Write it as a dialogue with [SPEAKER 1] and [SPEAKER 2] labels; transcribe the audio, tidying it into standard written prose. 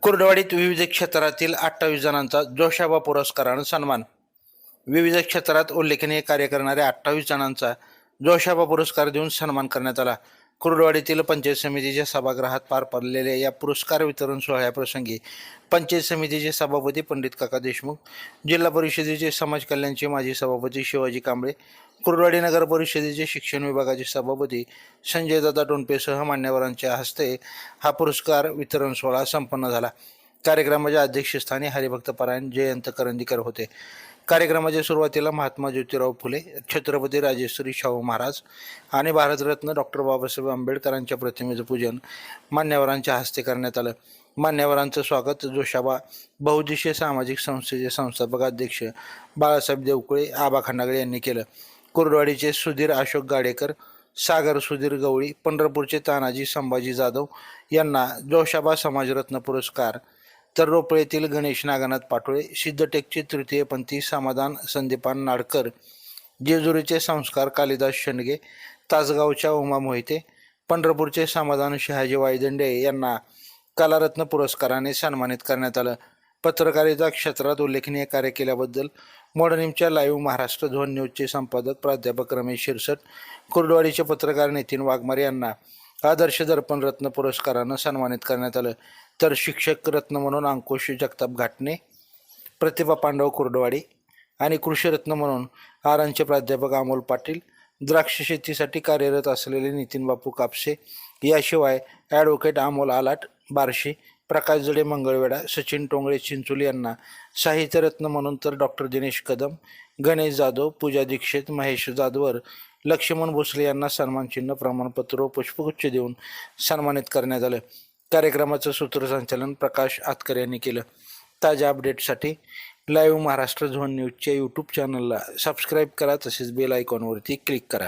[SPEAKER 1] कुर्डवाडीत विविध क्षेत्रातील 28 जणांचा जोशाबा पुरस्कारानं सन्मान. विविध क्षेत्रात उल्लेखनीय कार्य करणाऱ्या 28 जणांचा जोशाबा पुरस्कार देऊन सन्मान करण्यात आला. कुर्डवाडीतील पंचायत समितीच्या सभागृहात पार पडलेल्या या पुरस्कार वितरण सोहळ्याप्रसंगी पंचायत समितीचे सभापती पंडित काका देशमुख, जिल्हा परिषदेचे समाज कल्याणचे माजी सभापती शिवाजी कांबळे, कुर्डवाडी नगर परिषदेचे शिक्षण विभागाचे सभापती संजयदादा टोणपेसह मान्यवरांच्या हस्ते हा पुरस्कार वितरण सोहळा संपन्न झाला. कार्यक्रमाच्या अध्यक्षस्थानी हरिभक्तपरायण जयंत करंदीकर होते. कार्यक्रमाच्या सुरुवातीला महात्मा ज्योतिराव फुले, छत्रपती राजश्री शाहू महाराज आणि भारतरत्न डॉक्टर बाबासाहेब आंबेडकरांच्या प्रतिमेचं पूजन मान्यवरांच्या हस्ते करण्यात आलं. मान्यवरांचं स्वागत जोशाबा बहुउद्देशीय सामाजिक संस्थेचे संस्थापक अध्यक्ष बाळासाहेब देवकुळे, आबा खंडागळे यांनी केलं. कुर्डवाडीचे सुधीर अशोक गाडेकर, सागर सुधीर गवळी, पंढरपूरचे तानाजी संभाजी जाधव यांना जोशाबा समाजरत्न पुरस्कार, तर रोपळेतील गणेश नागनाथ पाटोळे, सिद्धटेकचे तृतीयपंथी समाधान संदीपान नाडकर, जेजुरीचे संस्कार कालिदास शेंडगे, तासगावच्या उमा मोहिते, पंढरपूरचे समाधान शहाजी वायदंडे यांना कलारत्न पुरस्काराने सन्मानित करण्यात आलं. पत्रकारिता क्षेत्रात उल्लेखनीय कार्य केल्याबद्दल मोडनीमच्या लाईव्ह महाराष्ट्र झोन न्यूजचे संपादक प्राध्यापक रमेश शिरसट, कुर्डवाडीचे पत्रकार नितीन वाघमारे यांना आदर्श दर्पण रत्न पुरस्कारानं सन्मानित करण्यात आलं. तर शिक्षक रत्न म्हणून अंकुश जगताप घाटणे, प्रतिभा पांडव कुर्डवाडी आणि कृषीरत्न म्हणून आरांचे प्राध्यापक अमोल पाटील, द्राक्ष शेतीसाठी कार्यरत असलेले नितीन बापू कापसे, याशिवाय ॲडव्होकेट अमोल आलाट बार्शी, प्रकाश जडे मंगळवेढा, सचिन टोंगळे चिंचोली यांना साहित्यरत्न म्हणून, तर डॉक्टर दिनेश कदम, गणेश जाधव, पूजा दीक्षित, महेश जाधवर, लक्ष्मण भोसले यांना सन्मानचिन्ह, प्रमाणपत्र व पुष्पगुच्छ देऊन सन्मानित करण्यात आलं. कार्यक्रमाचं सूत्रसंचालन प्रकाश आतकर यांनी केलं. ताज्या अपडेटसाठी लाईव्ह महाराष्ट्र झोन न्यूजच्या यूट्यूब चॅनलला सबस्क्राईब करा, तसेच बेल आयकॉनवरती क्लिक करा.